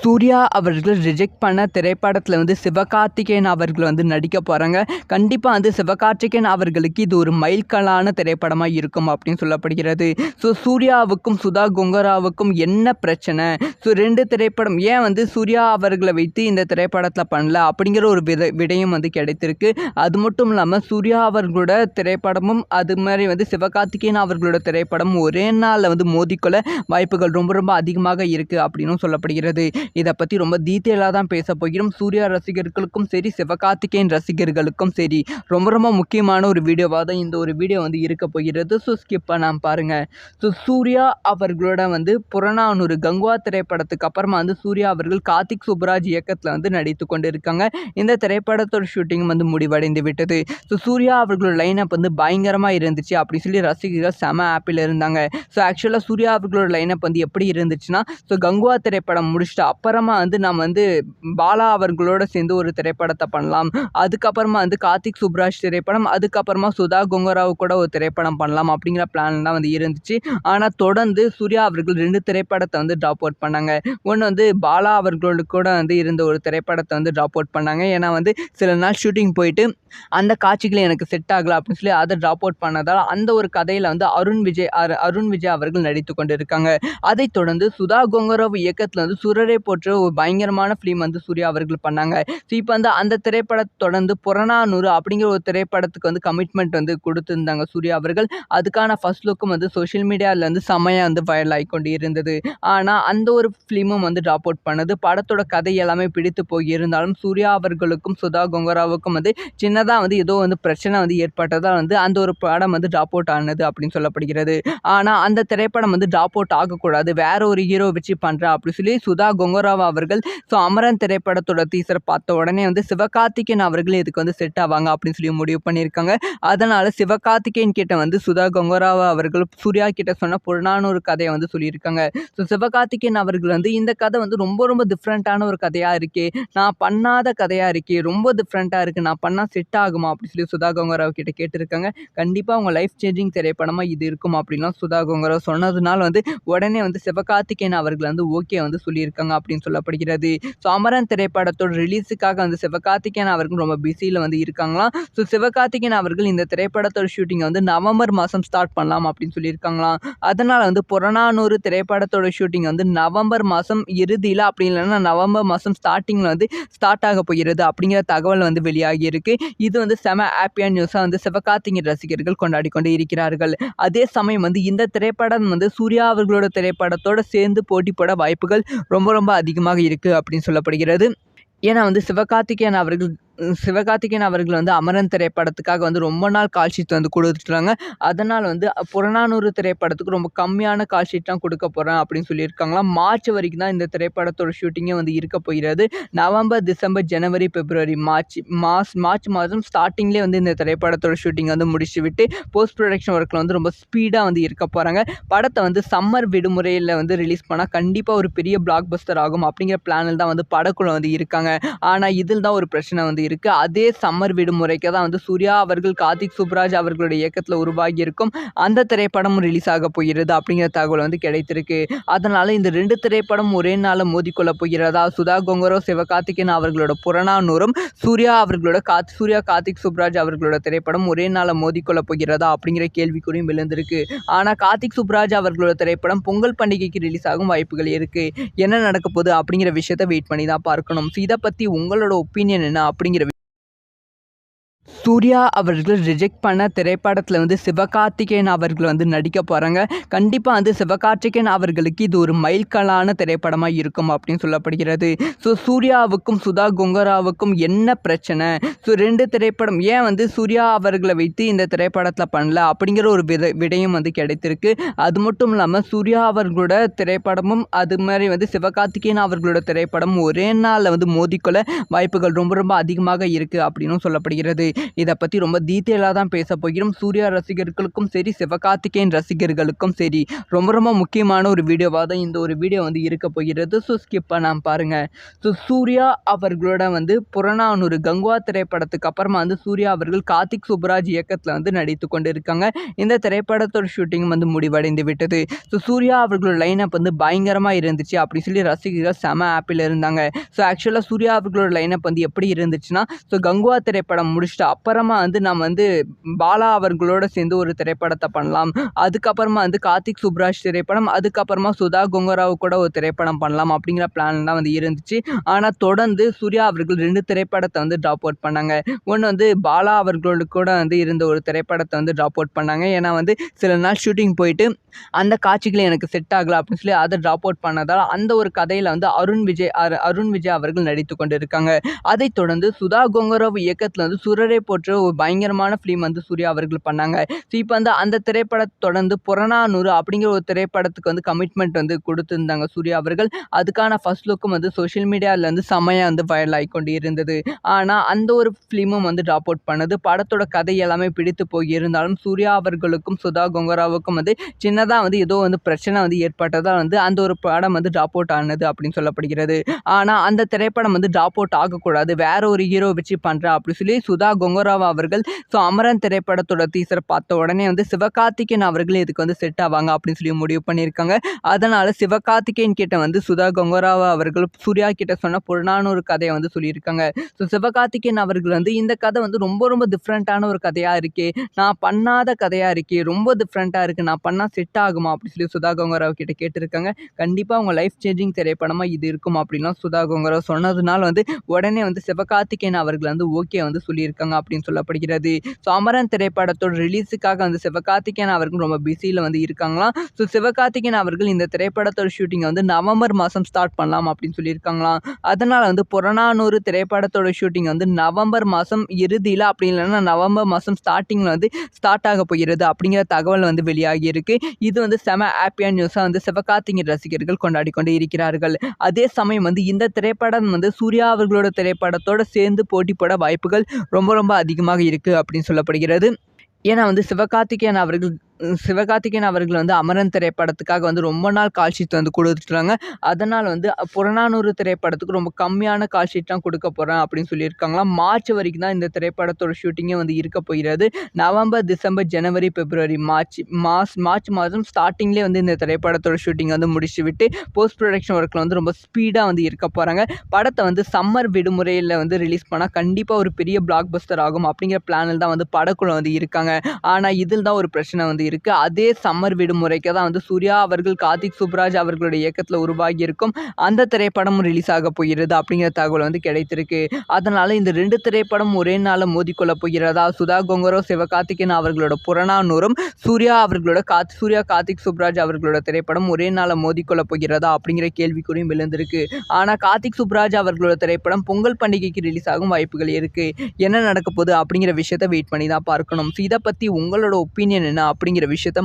சூர்யா அவர்கள் ரிஜெக்ட் பண்ண திரைப்படத்தில் வந்து சிவகார்த்திகேயன் அவர்கள் வந்து நடிக்க போகிறாங்க. கண்டிப்பாக வந்து சிவகார்த்திகேயன் அவர்களுக்கு இது ஒரு மைல்கல்லான திரைப்படமாக இருக்கும் அப்படின்னு சொல்லப்படுகிறது. ஸோ சூர்யாவுக்கும் சுதா கொங்கராவுக்கும் என்ன பிரச்சனை? ஸோ 2 திரைப்படம் ஏன் வந்து சூர்யா அவர்களை வைத்து இந்த திரைப்படத்தில் பண்ணல அப்படிங்கிற ஒரு விடயம் வந்து கிடைத்திருக்கு. அது மட்டும் இல்லாமல் சூர்யா அவர்களோட திரைப்படமும் அது மாதிரி வந்து சிவகார்த்திகேயன் அவர்களோட திரைப்படம் ஒரே நாளில் வந்து மோதிக்கொள்ள வாய்ப்புகள் ரொம்ப ரொம்ப அதிகமாக இருக்குது அப்படின்னும் சொல்லப்படுகிறது. இதை பற்றி ரொம்ப டீட்டெயிலாக தான் பேச போகிறோம். சூர்யா ரசிகர்களுக்கும் சரி, சிவகார்த்திகேயன் ரசிகர்களுக்கும் சரி, ரொம்ப ரொம்ப முக்கியமான ஒரு வீடியோவாக தான் இந்த ஒரு வீடியோ வந்து இருக்க போகிறது. ஸோ ஸ்கிப் பண்ணாம பாருங்கள். ஸோ சூர்யா அவர்களோட வந்து புறநானூறு கங்குவா திரைப்படத்துக்கு அப்புறமா வந்து சூர்யா அவர்கள் கார்த்திக் சுப்புராஜ் இயக்கத்தில் வந்து நடித்து கொண்டு இருக்காங்க. இந்த திரைப்படத்தோட ஷூட்டிங் வந்து முடிவடைந்து விட்டது. ஸோ சூர்யா அவர்களோட லைனப் வந்து பயங்கரமாக இருந்துச்சு அப்படின்னு சொல்லி ரசிகர்கள் செம ஆப்பில் இருந்தாங்க. ஸோ ஆக்சுவலாக சூர்யா அவர்களோட லைனப் வந்து எப்படி இருந்துச்சுன்னா, ஸோ கங்குவா திரைப்படம் முடிச்சுட்டு அப்புறமா வந்து நம்ம வந்து பாலா அவர்களோட சேர்ந்து ஒரு திரைப்படத்தை பண்ணலாம். அதுக்கப்புறமா வந்து கார்த்திக் சுப்புராஜ் திரைப்படம், அதுக்கப்புறமா சுதா கொங்கராவு கூட ஒரு திரைப்படம் பண்ணலாம் அப்படிங்கிற பிளான் தான் வந்து இருந்துச்சு. ஆனால் தொடர்ந்து சூர்யா அவர்கள் 2 திரைப்படத்தை வந்து ட்ராப் அவுட் பண்ணாங்க. ஒன்று வந்து பாலா அவர்களோடு கூட வந்து இருந்த ஒரு திரைப்படத்தை வந்து ட்ராப் அவுட் பண்ணாங்க. ஏன்னா வந்து சில நாள் ஷூட்டிங் போயிட்டு அந்த காட்சிகளை எனக்கு செட் ஆகலை அப்படின்னு சொல்லி அதை ட்ராப் அவுட் பண்ணதால் அந்த ஒரு கதையில் வந்து அருண் விஜய் அவர்கள் நடித்து கொண்டு இருக்காங்க. அதைத் தொடர்ந்து சுதா கொங்கராவ் இயக்கத்தில் வந்து சுரரை போற்ற ஒரு பயங்கரமான ஃபிலிம் வந்து சூர்யா அவர்கள் பண்ணாங்க. ஸோ இப்போ வந்து அந்த திரைப்படத்தை தொடர்ந்து புறநானூறு அப்படிங்கிற ஒரு திரைப்படத்துக்கு வந்து கமிட்மெண்ட் வந்து கொடுத்துருந்தாங்க சூர்யா அவர்கள். அதுக்கான ஃபர்ஸ்ட் லுக்கும் வந்து சோஷியல் மீடியாவில் வந்து செம்மையாக வந்து வைரல் ஆகிக்கொண்டு இருந்தது. ஆனால் அந்த ஒரு ஃபிலிமும் வந்து ட்ராப் அவுட் பண்ணது. படத்தோட கதை எல்லாமே பிடித்து போய் இருந்தாலும் சூர்யா அவர்களுக்கும் சுதா கொங்கராவுக்கும் வந்து சின்னதாக வந்து ஏதோ வந்து பிரச்சனை வந்து ஏற்பட்டதால் வந்து அந்த ஒரு படம் வந்து ட்ராப் அவுட் ஆனது அப்படின்னு சொல்லப்படுகிறது. ஆனால் அந்த திரைப்படம் வந்து ட்ராப் அவுட் ஆகக்கூடாது, வேற ஒரு ஹீரோ வச்சு பண்ணுறா அப்படின்னு சொல்லி சுதா கொங்கராவா அவர்கள் ஸோ அமரன் திரைப்படத்தோட டீசர் பார்த்த உடனே வந்து சிவகார்த்திகேயன் அவர்கள் இதுக்கு வந்து செட் ஆவாங்க அப்படின்னு சொல்லி முடிவு பண்ணியிருக்காங்க. அதனால சிவகார்த்திகேயன் கிட்ட வந்து சுதா கொங்கராவா அவர்கள் சூர்யா கிட்ட சொன்ன புறநானூறு கதையை வந்து சொல்லியிருக்காங்க. ஸோ சிவகார்த்திகேயன் அவர்கள் வந்து இந்த கதை வந்து ரொம்ப ரொம்ப டிஃப்ரெண்ட்டான ஒரு கதையாக இருக்கே, நான் பண்ணாத கதையாக இருக்கே, ரொம்ப டிஃப்ரெண்ட்டாக இருக்குது, நான் பண்ணால் செட் ஆகுமா அப்படின்னு சொல்லி சுதா கொங்கராவ் கிட்ட கேட்டிருக்காங்க. கண்டிப்பாக அவங்க லைஃப் சேஞ்சிங் திரைப்படமாக இது இருக்கும் அப்படின்லாம் சுதா கொங்கராவ் சொன்னதுனால வந்து உடனே வந்து சிவகார்த்திகேயன் அவர்கள் வந்து ஓகே வந்து சொல்லியிருக்காங்க அப்படின்னு சொல்லப்படுகிறது. ஸோ அமரன் திரைப்படத்தோட ரிலீஸுக்காக வந்து சிவகார்த்திகேயன் அவர்கள் ரொம்ப பிஸியில் வந்து இருக்காங்களாம். ஸோ சிவகார்த்திகேயன் அவர்கள் இந்த திரைப்படத்தோட ஷூட்டிங்கை வந்து நவம்பர் மாதம் ஸ்டார்ட் பண்ணலாம் அப்படின்னு சொல்லியிருக்காங்களாம். அதனால் வந்து புறநானூறு திரைப்படத்தோட ஷூட்டிங் வந்து நவம்பர் மாதம் இறுதியில் அப்படி இல்லைன்னா நவம்பர் மாதம் ஸ்டார்டிங்கில் வந்து ஸ்டார்ட் ஆக போகிறது அப்படிங்கிற தகவல் வந்து வெளியாகி இருக்கு. இது வந்து செம ஹாப்பியான நியூஸாக வந்து சிவகார்த்திகேயன் ரசிகர்கள் கொண்டாடி கொண்டு இருக்கிறார்கள். அதே சமயம் வந்து இந்த திரைப்படம் வந்து சூர்யா அவர்களோட திரைப்படத்தோட சேர்ந்து போட்டி போட வாய்ப்புகள் ரொம்ப ரொம்ப அதிகமாக இருக்குது அப்படின்னு சொல்லப்படுகிறது. ஏன்னா வந்து சிவகார்த்திகேயன் அவர்கள் வந்து அமரன் திரைப்படத்துக்காக வந்து ரொம்ப நாள் கால் ஷீட் வந்து கொடுத்துட்டாங்க. அதனால் வந்து புறநானூறு திரைப்படத்துக்கு ரொம்ப கம்மியான கால் ஷீட் தான் கொடுக்க போகிறேன் அப்படின்னு சொல்லியிருக்காங்களாம். மார்ச் வரைக்கும் தான் இந்த திரைப்படத்தோட ஷூட்டிங்கே வந்து இருக்க போகிறது. நவம்பர், டிசம்பர், ஜனவரி, பிப்ரவரி, மார்ச் மாதம் ஸ்டார்டிங்லேயே வந்து இந்த திரைப்படத்தோட ஷூட்டிங் வந்து முடிச்சு விட்டு போஸ்ட் ப்ரொடக்ஷன் ஒர்க்கில் வந்து ரொம்ப ஸ்பீடாக வந்து இருக்க போகிறாங்க. படத்தை வந்து சம்மர் விடுமுறையில் வந்து ரிலீஸ் பண்ணால் கண்டிப்பாக ஒரு பெரிய பிளாக் பஸ்டர் ஆகும் அப்படிங்கிற பிளானில் தான் வந்து படக்குழு வந்து இருக்காங்க. ஆனால் இதில் தான் ஒரு பிரச்சனை வந்து இருக்கு. அதே சம்மர் விடுமுறைக்கு தான் வந்து சூர்யா அவர்கள் கார்த்திக் சுப்புராஜ் அவர்களுடைய இயக்கத்தில் உருவாகி இருக்கும் அந்த திரைப்படமும் ரிலீஸ் ஆக போகிறது அப்படிங்கிற தகவல் வந்து கிடைத்திருக்கு. அதனால இந்த 2 திரைப்படம் ஒரே நாளில் மோதிக்கொள்ள போகிறதா? சுதா கொங்கராவ் சிவகார்த்திகேயன் அவர்களோட புறநானூறும் சூர்யா கார்த்திக் சுப்புராஜ் அவர்களோட திரைப்படம் ஒரே நாளில் மோதிக்கொள்ள போகிறதா அப்படிங்கிற கேள்விக்குறியும் விழுந்திருக்கு. ஆனால் கார்த்திக் சுப்புராஜ் அவர்களோட திரைப்படம் பொங்கல் பண்டிகைக்கு ரிலீஸ் ஆகும் வாய்ப்புகள் இருக்கு. என்ன நடக்க போகுது அப்படிங்கிற விஷயத்தை வெயிட் பண்ணி தான் பார்க்கணும். இதை பற்றி உங்களோட ஒப்பீனியன் என்ன அப்படிங்கிற சூர்யா அவர்கள் ரிஜெக்ட் பண்ண திரைப்படத்தில் வந்து சிவகார்த்திகேயன் அவர்கள் வந்து நடிக்க போகிறாங்க. கண்டிப்பாக வந்து சிவகார்த்திகேயன் அவர்களுக்கு இது ஒரு மைல்கல்லான திரைப்படமாக இருக்கும் அப்படின்னு சொல்லப்படுகிறது. ஸோ சூர்யாவுக்கும் சுதா கொங்கராவுக்கும் என்ன பிரச்சனை? ஸோ 2 திரைப்படம் ஏன் வந்து சூர்யா அவர்களை வைத்து இந்த திரைப்படத்தில் பண்ணல அப்படிங்கிற ஒரு விடயம் வந்து கிடைத்திருக்கு. அது மட்டும் இல்லாமல் சூர்யா அவர்களோட திரைப்படமும் அது மாதிரி வந்து சிவகார்த்திகேயன் அவர்களோட திரைப்படம் ஒரே நாளில் வந்து மோதிக்கொள்ள வாய்ப்புகள் ரொம்ப ரொம்ப அதிகமாக இருக்குது அப்படின்னு சொல்லப்படுகிறது. இதை பற்றி ரொம்ப டீட்டெயிலாக தான் பேச போகிறோம். சூர்யா ரசிகர்களுக்கும் சரி, சிவகார்த்திகேயன் ரசிகர்களுக்கும் சரி, ரொம்ப ரொம்ப முக்கியமான ஒரு வீடியோவாக தான் இந்த ஒரு வீடியோ வந்து இருக்க போகிறது. ஸோ ஸ்கிப் பண்ணாமல் பாருங்கள். ஸோ சூர்யா அவர்களோட வந்து புறநானூறு கங்குவா திரைப்படத்துக்கு அப்புறமா வந்து சூர்யா அவர்கள் கார்த்திக் சுப்புராஜ் இயக்கத்தில் வந்து நடித்து கொண்டு இருக்காங்க. இந்த திரைப்படத்தோட ஷூட்டிங் வந்து முடிவடைந்து விட்டது. ஸோ சூர்யா அவர்களோட லைனப் வந்து பயங்கரமாக இருந்துச்சு அப்படின்னு சொல்லி ரசிகர்கள் செம ஆப்பில் இருந்தாங்க. ஸோ ஆக்சுவலாக சூர்யா அவர்களோட லைனப் வந்து எப்படி இருந்துச்சுன்னா, ஸோ கங்குவா திரைப்படம் முடிச்சுட்டு அப்புறமா வந்து நம்ம வந்து பாலா அவர்களோட சேர்ந்து ஒரு திரைப்படத்தை பண்ணலாம். அதுக்கப்புறமா வந்து கார்த்திக் சுப்புராஜ் திரைப்படம், அதுக்கப்புறமா சுதா கொங்கராவு கூட ஒரு திரைப்படம் பண்ணலாம் அப்படிங்கிற பிளான் தான் வந்து இருந்துச்சு. ஆனால் தொடர்ந்து சூர்யா அவர்கள் 2 திரைப்படத்தை வந்து ட்ராப் அவுட் பண்ணாங்க. ஒன்று வந்து பாலா அவர்களோடு கூட வந்து இருந்த ஒரு திரைப்படத்தை வந்து ட்ராப் அவுட் பண்ணாங்க. ஏன்னா வந்து சில நாள் ஷூட்டிங் போயிட்டு அந்த காட்சிகள் எனக்கு செட் ஆகலை அப்படின்னு சொல்லி அதை ட்ராப் அவுட் பண்ணதால் அந்த ஒரு கதையில் வந்து அருண் விஜய் அவர்கள் நடித்து கொண்டு இருக்காங்க. அதைத் தொடர்ந்து சுதா கொங்கராவ் இயக்கத்தில் வந்து சுரரை போற்ற ஒரு பயங்கரமான ஃபிலிம் வந்து சூர்யா அவர்கள் பண்ணாங்க. ஸோ இப்போ வந்து அந்த திரைப்படத்தை தொடர்ந்து புறநானூறு அப்படிங்கிற ஒரு திரைப்படத்துக்கு வந்து கமிட்மெண்ட் வந்து கொடுத்துருந்தாங்க சூர்யா அவர்கள். அதுக்கான ஃபர்ஸ்ட் லுக்கும் வந்து சோஷியல் மீடியாவில் வந்து செம்மையாக வந்து வைரல் ஆகிக்கொண்டு இருந்தது. ஆனால் அந்த ஒரு ஃபிலிமும் வந்து ட்ராப் அவுட் பண்ணது. படத்தோட கதை எல்லாமே பிடித்து போய் இருந்தாலும் சூர்யா அவர்களுக்கும் சுதா கொங்கராவுக்கும் வந்து சின்னதாக வந்து ஏதோ வந்து பிரச்சனை வந்து ஏற்பட்டதால் வந்து அந்த ஒரு படம் வந்து ட்ராப் அவுட் ஆனது அப்படின்னு சொல்லப்படுகிறது. ஆனால் அந்த திரைப்படம் வந்து ட்ராப் அவுட் ஆகக்கூடாது, வேற ஒரு ஹீரோ வச்சு பண்ணுறேன் அப்படின்னு சொல்லி சுதா கொங்கராவ் அவர்கள் ஸோ அமரன் திரைப்படத்தோட டீசர் பார்த்த உடனே வந்து சிவகார்த்திகேயன் அவர்கள் இதுக்கு வந்து செட் ஆவாங்க அப்படின்னு சொல்லி முடிவு பண்ணியிருக்காங்க. அதனால் சிவகார்த்திகேயன் கிட்ட வந்து சுதா கொங்கராவ் அவர்கள் சூர்யா கிட்ட சொன்ன புறநானூறு கதையை வந்து சொல்லியிருக்காங்க. ஸோ சிவகார்த்திகேயன் அவர்கள் வந்து இந்த கதை வந்து ரொம்ப ரொம்ப டிஃப்ரெண்ட்டான ஒரு கதையாக இருக்கே, நான் பண்ணாத கதையாக இருக்கே, ரொம்ப டிஃப்ரெண்ட்டாக இருக்குது, நான் பண்ணால் செட் ஆகுமா அப்படின்னு சொல்லி சுதா கொங்கராவ் கிட்ட கேட்டிருக்காங்க. கண்டிப்பாக அவங்க லைஃப் சேஞ்சிங் திரைப்படமாக இது இருக்கும் அப்படின்லாம் சுதா கொங்கராவ் சொன்னதுனால வந்து உடனே வந்து சிவகார்த்திகேயன் அவர்கள் வந்து ஓகே வந்து சொல்லியிருக்காங்க அப்படின்னு சொல்லப்படுகிறது. ஸோ அமரன் திரைப்படத்தோட ரிலீஸுக்காக வந்து சிவகார்த்திகேயன் அவர்கள் ரொம்ப பிஸியில் வந்து இருக்காங்களாம். ஸோ சிவகார்த்திகேயன் அவர்கள் இந்த திரைப்படத்தோட ஷூட்டிங்கை வந்து நவம்பர் மாதம் ஸ்டார்ட் பண்ணலாம் அப்படின்னு சொல்லியிருக்காங்களாம். அதனால் வந்து புறநானூறு திரைப்படத்தோட ஷூட்டிங் வந்து நவம்பர் மாதம் இறுதியில் அப்படி இல்லைன்னா நவம்பர் மாதம் ஸ்டார்டிங்கில் வந்து ஸ்டார்ட் ஆக போகிறது அப்படிங்கிற தகவல் வந்து வெளியாகி இருக்கு. இது வந்து செம ஹாப்பியான நியூஸாக வந்து சிவகார்த்திகேயன் ரசிகர்கள் கொண்டாடி கொண்டு இருக்கிறார்கள். அதே சமயம் வந்து இந்த திரைப்படம் வந்து சூர்யா அவர்களோட திரைப்படத்தோட சேர்ந்து போட்டி போட வாய்ப்புகள் ரொம்ப ரொம்ப அதிகமாக இருக்குது அப்படின்னு சொல்லப்படுகிறது. ஏன்னா வந்து சிவகார்த்திகேயன் அவர்கள் வந்து அமரன் திரைப்படத்துக்காக வந்து ரொம்ப நாள் கால் ஷீட் வந்து கொடுத்துட்டாங்க. அதனால் வந்து புறநானூறு திரைப்படத்துக்கு ரொம்ப கம்மியான கால் ஷீட் தான் கொடுக்க போகிறேன் அப்படின்னு சொல்லியிருக்காங்களாம். மார்ச் வரைக்கும் தான் இந்த திரைப்படத்தோட ஷூட்டிங்கே வந்து இருக்க போகிறது. நவம்பர், டிசம்பர், ஜனவரி, பிப்ரவரி, மார்ச் மாதம் ஸ்டார்டிங்லேயே வந்து இந்த திரைப்படத்தோட ஷூட்டிங் வந்து முடிச்சு விட்டு போஸ்ட் ப்ரொடக்ஷன் ஒர்க்கில் வந்து ரொம்ப ஸ்பீடாக வந்து இருக்க போகிறாங்க. படத்தை வந்து சம்மர் விடுமுறையில் வந்து ரிலீஸ் பண்ணால் கண்டிப்பாக ஒரு பெரிய பிளாக் பஸ்டர் ஆகும் அப்படிங்கிற பிளானில் தான் வந்து படக்குழு வந்து இருக்காங்க. ஆனால் இதில் தான் ஒரு பிரச்சனை வந்து இருக்கு. அதே சம்மர் விடுமுறைக்கு தான் வந்து சூர்யா அவர்கள் கார்த்திக் சுப்புராஜ் அவர்களுடைய இயக்கத்தில் உருவாகி இருக்கும் அந்த திரைப்படமும் ரிலீஸ் ஆக போகிறது அப்படிங்கிற தகவல் வந்து கிடைத்திருக்கு. அதனால இந்த 2 திரைப்படம் ஒரே நாளில் மோதிக்கொள்ள போகிறதா? சுதா கொங்கராவ் சிவகார்த்திகேயன் அவர்களோட புறநானூறும் சூர்யா கார்த்திக் சுப்புராஜ் அவர்களோட திரைப்படம் ஒரே நாளில் மோதிக்கொள்ள போகிறதா அப்படிங்கிற கேள்விக்குறியும் விழுந்திருக்கு. ஆனால் கார்த்திக் சுப்புராஜ் அவர்களோட திரைப்படம் பொங்கல் பண்டிகைக்கு ரிலீஸ் ஆகும் வாய்ப்புகள் இருக்கு. என்ன நடக்க போகுது அப்படிங்கிற விஷயத்தை வெயிட் பண்ணி தான் பார்க்கணும். இதை பற்றி உங்களோட ஒப்பீனியன் என்ன அப்படிங்கிற விஷயத்த